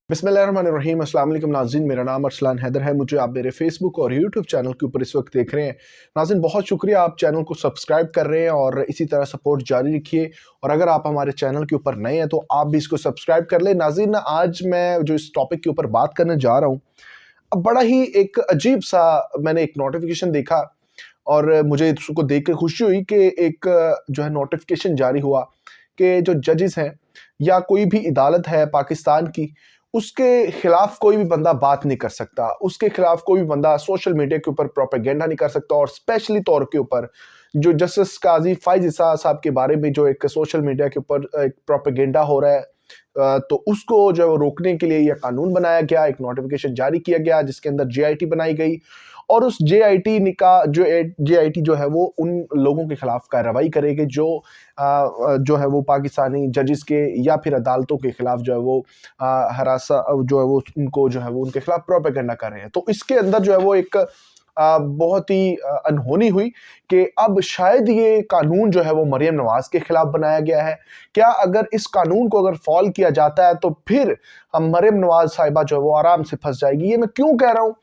बिस्मिल्लाहिर्रहमानिर्रहीम। अस्सलाम वालेकुम नाज़रीन, मेरा नाम अरसलान हैदर है। मुझे आप मेरे फेसबुक और यूट्यूब चैनल के ऊपर इस वक्त देख रहे हैं। नाज़रीन, बहुत शुक्रिया, आप चैनल को सब्सक्राइब कर रहे हैं और इसी तरह सपोर्ट जारी रखिए। और अगर आप हमारे चैनल के ऊपर नए हैं तो आप भी इसको सब्सक्राइब कर लें। नाज़रीन, आज मैं जो इस टॉपिक के ऊपर बात करने जा रहा हूँ, अब बड़ा ही एक अजीब सा मैंने एक नोटिफिकेशन देखा और मुझे उसको देख के खुशी हुई कि एक जो है नोटिफिकेशन जारी हुआ कि जो जजेस हैं या कोई भी अदालत है पाकिस्तान की, उसके खिलाफ कोई भी बंदा बात नहीं कर सकता, उसके खिलाफ कोई भी बंदा सोशल मीडिया के ऊपर प्रोपेगेंडा नहीं कर सकता। और स्पेशली तौर के ऊपर जो जस्टिस काजी फाइज ईसा साहब के बारे में जो एक सोशल मीडिया के ऊपर एक प्रोपेगेंडा हो रहा है, तो उसको जो है वो रोकने के लिए यह कानून बनाया गया, एक नोटिफिकेशन जारी किया गया जिसके अंदर जेआईटी बनाई गई। और उस जेआईटी का जेआईटी जो है वो उन लोगों के खिलाफ कार्रवाई करेगी जो है वो पाकिस्तानी जजेस के या फिर अदालतों के खिलाफ जो है वो हरासा जो है वो उनको जो है वो उनके खिलाफ प्रोपेगेंडा कर रहे हैं। तो इसके अंदर जो है वो एक बहुत ही अनहोनी हुई कि अब शायद ये कानून जो है वो मरियम नवाज के खिलाफ बनाया गया है। क्या अगर इस कानून को अगर फॉल किया जाता है तो फिर हम मरियम नवाज साहिबा जो है वो आराम से फंस जाएगी। ये मैं क्यों कह रहा हूँ,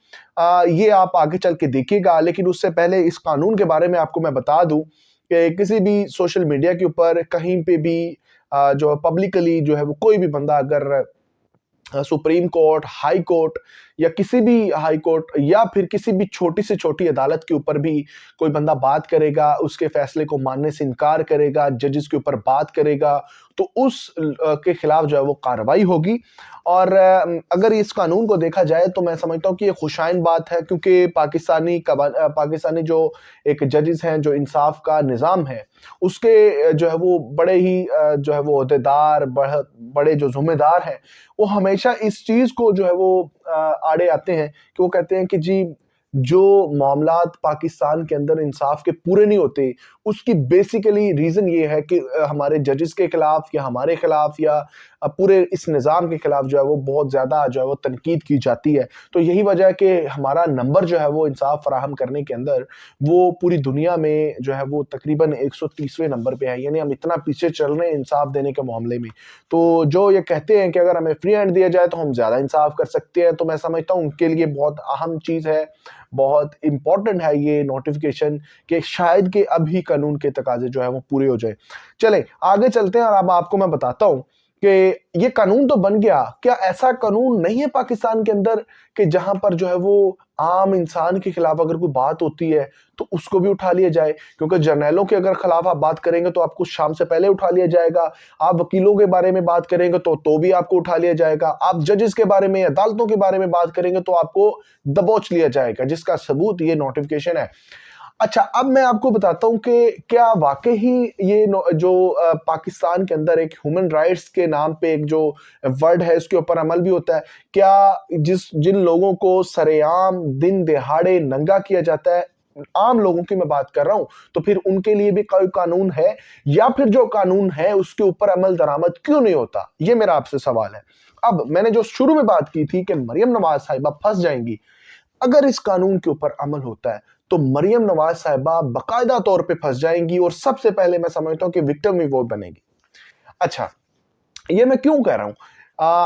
ये आप आगे चल के देखिएगा। लेकिन उससे पहले इस कानून के बारे में आपको मैं बता दूं कि किसी भी सोशल मीडिया के ऊपर कहीं पे भी जो पब्लिकली जो है वो कोई भी बंदा अगर सुप्रीम कोर्ट, हाई कोर्ट या किसी भी हाई कोर्ट या फिर किसी भी छोटी से छोटी अदालत के ऊपर भी कोई बंदा बात करेगा, उसके फैसले को मानने से इनकार करेगा, जजेस के ऊपर बात करेगा, तो उस के खिलाफ जो है वो कार्रवाई होगी। और अगर इस कानून को देखा जाए तो मैं समझता हूँ कि ये खुशाइन बात है, क्योंकि पाकिस्तानी जो एक जजेस हैं, जो इंसाफ का निज़ाम है, उसके जो है वो बड़े ही जो है वो ओहदेदार, बड़े जो जिम्मेदार हैं, वो हमेशा इस चीज को जो है वो आड़े आते हैं कि वो कहते हैं कि जी, जो मामलात पाकिस्तान के अंदर इंसाफ के पूरे नहीं होते, उसकी बेसिकली रीजन ये है कि हमारे जजेस के खिलाफ या हमारे खिलाफ या पूरे इस निज़ाम के खिलाफ जो है वो बहुत ज्यादा जो है वो तनकीद की जाती है। तो यही वजह है कि हमारा नंबर जो है वो इंसाफ फराहम करने के अंदर वो पूरी दुनिया में जो है वो तकरीबन 130वें नंबर पे है, यानी हम इतना पीछे चल रहे हैं इंसाफ देने के मामले में। तो जो ये कहते हैं कि अगर हमें फ्री हैंड दिया जाए तो हम ज्यादा इंसाफ कर सकते हैं, तो मैं समझता हूँ उनके लिए बहुत अहम चीज है, बहुत इंपॉर्टेंट है ये नोटिफिकेशन कि शायद के अभी कानून के तकाजे जो है वो पूरे हो जाए। चले आगे चलते हैं और अब आपको मैं बताता हूँ कि ये कानून तो बन गया, क्या ऐसा कानून नहीं है पाकिस्तान के अंदर कि जहां पर जो है वो आम इंसान के खिलाफ अगर कोई बात होती है तो उसको भी उठा लिया जाए? क्योंकि जर्नैलों के अगर खिलाफ आप बात करेंगे तो आपको शाम से पहले उठा लिया जाएगा, आप वकीलों के बारे में बात करेंगे तो भी आपको उठा लिया जाएगा, आप जजेस के बारे में, अदालतों के बारे में बात करेंगे तो आपको दबोच लिया जाएगा, जिसका सबूत ये नोटिफिकेशन है। अच्छा, अब मैं आपको बताता हूँ कि क्या वाकई ही ये जो पाकिस्तान के अंदर एक ह्यूमन राइट्स के नाम पे एक जो वर्ड है इसके ऊपर अमल भी होता है? क्या जिन लोगों को सरेआम दिन दिहाड़े नंगा किया जाता है, आम लोगों की मैं बात कर रहा हूं, तो फिर उनके लिए भी कोई कानून है? या फिर जो कानून है उसके ऊपर अमल दरामद क्यों नहीं होता? ये मेरा आपसे सवाल है। अब मैंने जो शुरू में बात की थी कि मरियम नवाज साहिबा फंस जाएंगी, अगर इस कानून के ऊपर अमल होता है तो मरियम नवाज साहिबा बाकायदा तौर पे फंस जाएंगी और सबसे पहले मैं समझता हूं कि विक्टिम भी वो बनेगी। अच्छा, ये मैं क्यों कह रहा हूं?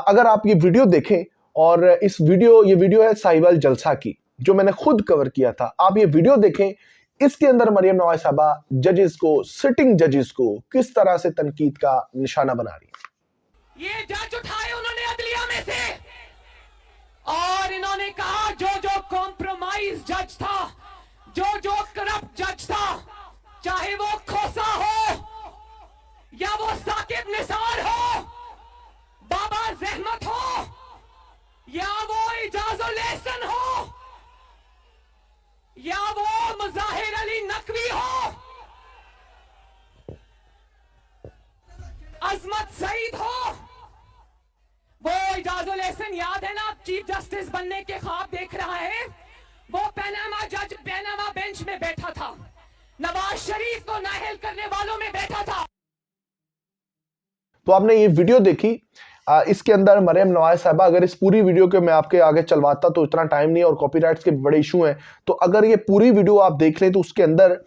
अगर आप ये वीडियो देखें, और ये वीडियो है साहिवाल जलसा की, जो मैंने खुद कवर किया था। आप ये वीडियो देखें, इसके अंदर मरियम नवाज साहिबा जजेस को, सिटिंग जजेस को किस तरह से तनकीद का निशाना बना रही है। ये जज उठाए उन्होंने अदलिया में से और इन्होंने कहा जो जो कॉम्प्रोमाइज जज था, जो करप्ट जज था, चाहे वो खोसा हो या वो साकिब निसार हो, बाबा जहमत हो या वो इजाजुल एहसन हो या वो मुजाहिर अली नकवी हो, अजमत सईद हो, वो इजाजुल एहसन याद है ना, चीफ जस्टिस बनने के ख्वाब देख रहा है, वो पैनामा बेंच में बैठा था, नवाज शरीफ को नाअहल करने वालों में बैठा था। तो आपने ये वीडियो देखी, इसके अंदर मरियम नवाज साहिबा, अगर इस पूरी वीडियो को मैं आपके आगे चलवाता तो इतना टाइम नहीं है और कॉपीराइट्स के बड़े इशू हैं, तो अगर ये पूरी वीडियो आप देख लें तो उसके अंदर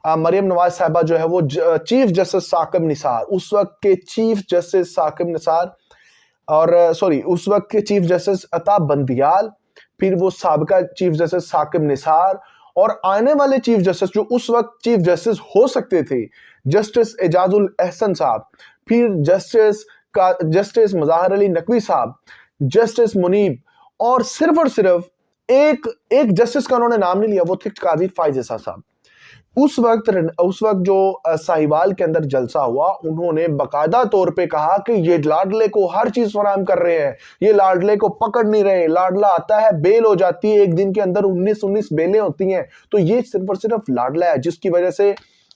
मरियम नवाज साहिबा जो है वो चीफ जस्टिस साकिब निसार, उस वक्त के चीफ जस्टिस साकिब निसार और सॉरी उस वक्त के चीफ जस्टिस अता बंदियाल, फिर वो साबिका चीफ जस्टिस साकिब निसार, और आने वाले चीफ जस्टिस जो उस वक्त चीफ जस्टिस हो सकते थे, जस्टिस एजाजुल एहसन साहब, फिर जस्टिस मज़ाहर अली नकवी साहब, जस्टिस मुनीब, और सिर्फ एक जस्टिस का उन्होंने नाम नहीं लिया, वो थे काजी फाइज ईसा साहब। उस वक्त जो साहिवाल के अंदर जलसा हुआ, उन्होंने बकायदा तौर पे कहा कि ये लाडले को हर चीज फराहम कर रहे हैं, ये लाडले को पकड़ नहीं रहे, लाडला आता है बेल हो जाती है, एक दिन के अंदर 19 बेलें होती हैं, तो ये सिर्फ और सिर्फ लाडला है, जिसकी वजह से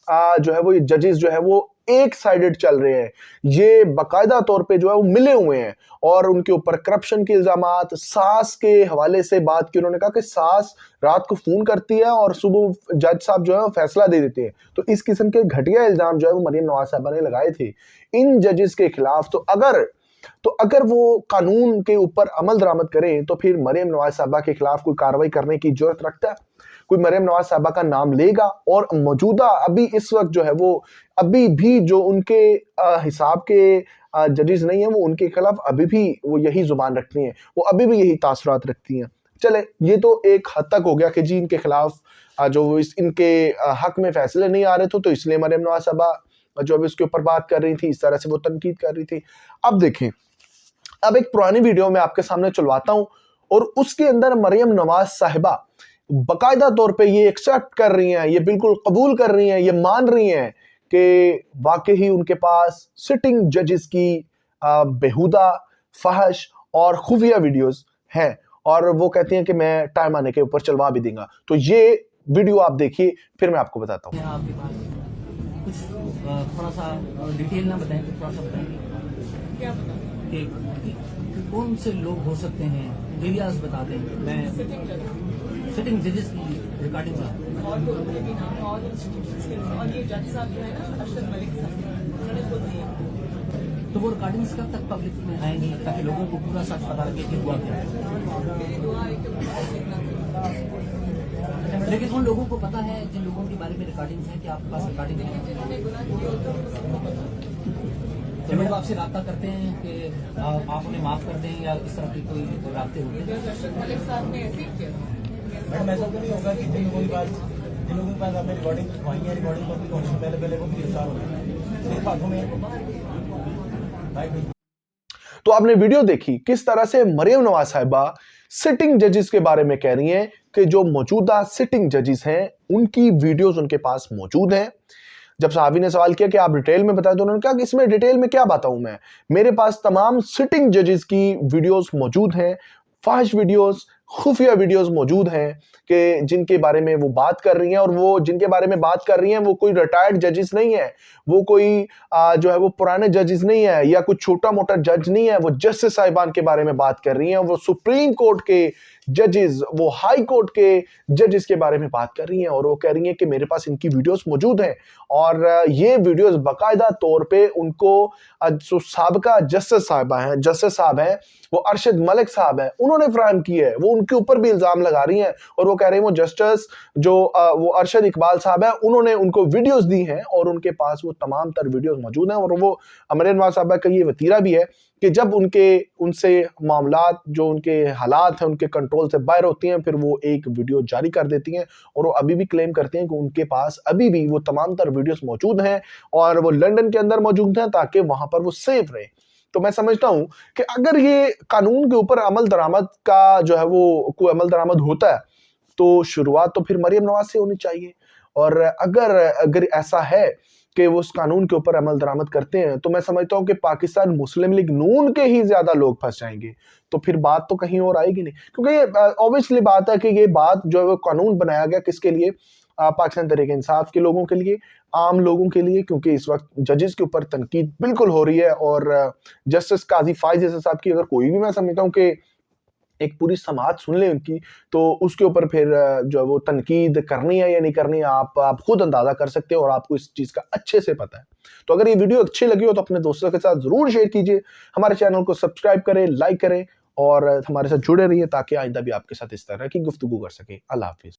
जो है वो ये जजेस जो है वो एक साइडेड चल रहे हैं। ये बकायदा तौर पे जो है वो मिले हुए हैं और उनके ऊपर करप्शन के इल्जामात, सास के हवाले से बात की, उन्होंने कहा कि सास रात को फोन करती है और सुबह जज साहब जो है वो फैसला दे देते हैं। तो इस किस्म के घटिया इल्जाम जो है वो मरियम नवाज साहबा ने लगाए थे इन जजेस के खिलाफ। तो अगर वो कानून के ऊपर अमल दरामद करें तो फिर मरियम नवाज साहबा के खिलाफ कोई कार्रवाई करने की जरूरत रखता है? कोई मरियम नवाज साहबा का नाम लेगा? और मौजूदा अभी इस वक्त जो है वो अभी भी जो उनके हिसाब के जजेस नहीं है, वो उनके खिलाफ अभी भी वो यही जुबान रखती हैं, वो अभी भी यही तासरात रखती हैं। चले, ये तो एक हद तक हो गया कि जी इनके खिलाफ जो इनके हक में फैसले नहीं आ रहे थे, तो इसलिए मरियम नवाज साहबा जो अभी उसके ऊपर बात कर रही थी, इस तरह से वो तनकीद कर रही थी। अब देखें, अब एक पुरानी वीडियो में आपके सामने चलवाता हूं और उसके अंदर मरियम नवाज साहिबा बकायदा तौर पे ये एक्सेप्ट कर रही हैं, ये बिल्कुल कबूल कर रही हैं, ये मान रही हैं कि वाकई ही उनके पास सिटिंग जजेस की बेहुदा, फहश और खुफिया वीडियोस हैं, और वो कहती हैं कि मैं टाइम आने के ऊपर चलवा भी दूंगा। तो ये वीडियो आप देखिए, फिर मैं आपको बताता हूँ। आपके पास कुछ थोड़ा सा डिटेल ना बताएं, तो थोड़ा सा बताएंगे क्या बताऊं? कि कौन से लोग हो सकते हैं, एरियाज बता दें। मैं सिटिंग जजेस की रिकॉर्डिंग और तो लेकिन और और ये जज साहब जो है ना, अरशद मलिक साहब, उन्होंने खुद दिया। तो वो रिकॉर्डिंग्स कब तक पब्लिक में आएंगी ताकि लोगों को पूरा सच पता लगे कि हुआ क्या है? मेरी दुआ है कि उनको देखना। लेकिन उन लोगों को पता है जिन लोगों के बारे में रिकॉर्डिंग्स है कि आपके पास रिकॉर्डिंग है? जिन्होंने गुनाह किए होते हैं उनको पता। तो लोग आपसे रब्ता करते हैं कि आप उन्हें माफ कर दें, या इस तरह के कोई रास्ते होते हैं? जज अरशद मलिक साहब ने ऐसे ही किया। मैडम ऐसा तो नहीं होगा कि जिन लोगों के पास आपने रिकॉर्डिंग खुलवाई है, रिकॉर्डिंग कॉपी होने से पहले वो गिरफ्तार हो गए, सिर्फ हाथों में। तो आपने वीडियो देखी किस तरह से मरियम नवाज साहिबा सिटिंग जजेस के बारे में कह रही हैं कि जो मौजूदा सिटिंग जजेस हैं उनकी वीडियोस उनके पास मौजूद हैं। जब साहबी ने सवाल किया कि आप डिटेल में बताएं, तो उन्होंने कहा कि इसमें डिटेल में क्या बताऊं मैं, मेरे पास तमाम सिटिंग जजेस की वीडियोस मौजूद हैं, फाहिश वीडियोस, खुफिया वीडियोस मौजूद हैं कि जिनके बारे में वो बात कर रही हैं, और वो जिनके बारे में बात कर रही हैं वो कोई रिटायर्ड जजेस नहीं है, वो कोई जो है वो पुराने जजेस नहीं है, या कुछ छोटा मोटा जज नहीं है, वो जस्टिस साहिबान के बारे में बात कर रही हैं, वो सुप्रीम कोर्ट के जजेस, वो हाई कोर्ट के जजेस के बारे में बात कर रही हैं, और वो कह रही हैं कि मेरे पास इनकी वीडियोस मौजूद हैं, और ये वीडियोस बाकायदा तौर पे उनको जो साबिका जस्टिस साहब हैं, वो अरशद मलिक साहब हैं, उन्होंने फराहम की है। वो उनके ऊपर भी इल्जाम लगा रही हैं, और वो कह रहे हैं वो जस्टिस जो वो अरशद इकबाल साहब है, उन्होंने उनको वीडियोस दी हैं, और उनके पास वो तमाम तर वीडियोस मौजूद हैं। और वो मरियम नवाज साहबा का ये वतीरा भी है कि जब उनसे मामलात, जो उनके हालात हैं उनके कंट्रोल से बाहर होती हैं, फिर वो एक वीडियो जारी कर देती हैं, और वो अभी भी क्लेम करते हैं कि उनके पास अभी भी वो तमाम तर वीडियोस मौजूद हैं, और वो लंदन के अंदर मौजूद हैं ताकि वहां पर वो सेफ रहे। तो मैं समझता हूं कि अगर ये कानून के ऊपर अमल दरामद का जो है वो कोई अमल दरामद होता है, तो शुरुआत तो फिर मरियम नवाज से होनी चाहिए। और अगर ऐसा है कि वो उस कानून के ऊपर अमल दरामद करते हैं, तो मैं समझता हूं कि पाकिस्तान मुस्लिम लीग नून के ही ज्यादा लोग फंस जाएंगे, तो फिर बात तो कहीं और आएगी नहीं। क्योंकि ये ऑब्वियसली बात है कि ये बात जो है वो कानून बनाया गया किसके लिए, पाकिस्तान तहरीक इंसाफ के लोगों के लिए, आम लोगों के लिए, क्योंकि इस वक्त जजेस के ऊपर तनकीद बिल्कुल हो रही है। और जस्टिस काजी फाइज ईसा साहब की अगर कोई भी, मैं समझता हूं कि एक पूरी समाज सुन ले उनकी, तो उसके ऊपर फिर जो है वो तनकीद करनी है या नहीं करनी है, आप खुद अंदाजा कर सकते हो, और आपको इस चीज का अच्छे से पता है। तो अगर ये वीडियो अच्छी लगी हो तो अपने दोस्तों के साथ जरूर शेयर कीजिए, हमारे चैनल को सब्सक्राइब करें, लाइक करें, और हमारे साथ जुड़े रहिए ताकि आइंदा भी आपके साथ इस तरह की गुफ्तगू कर सके। अल्लाह हाफिज।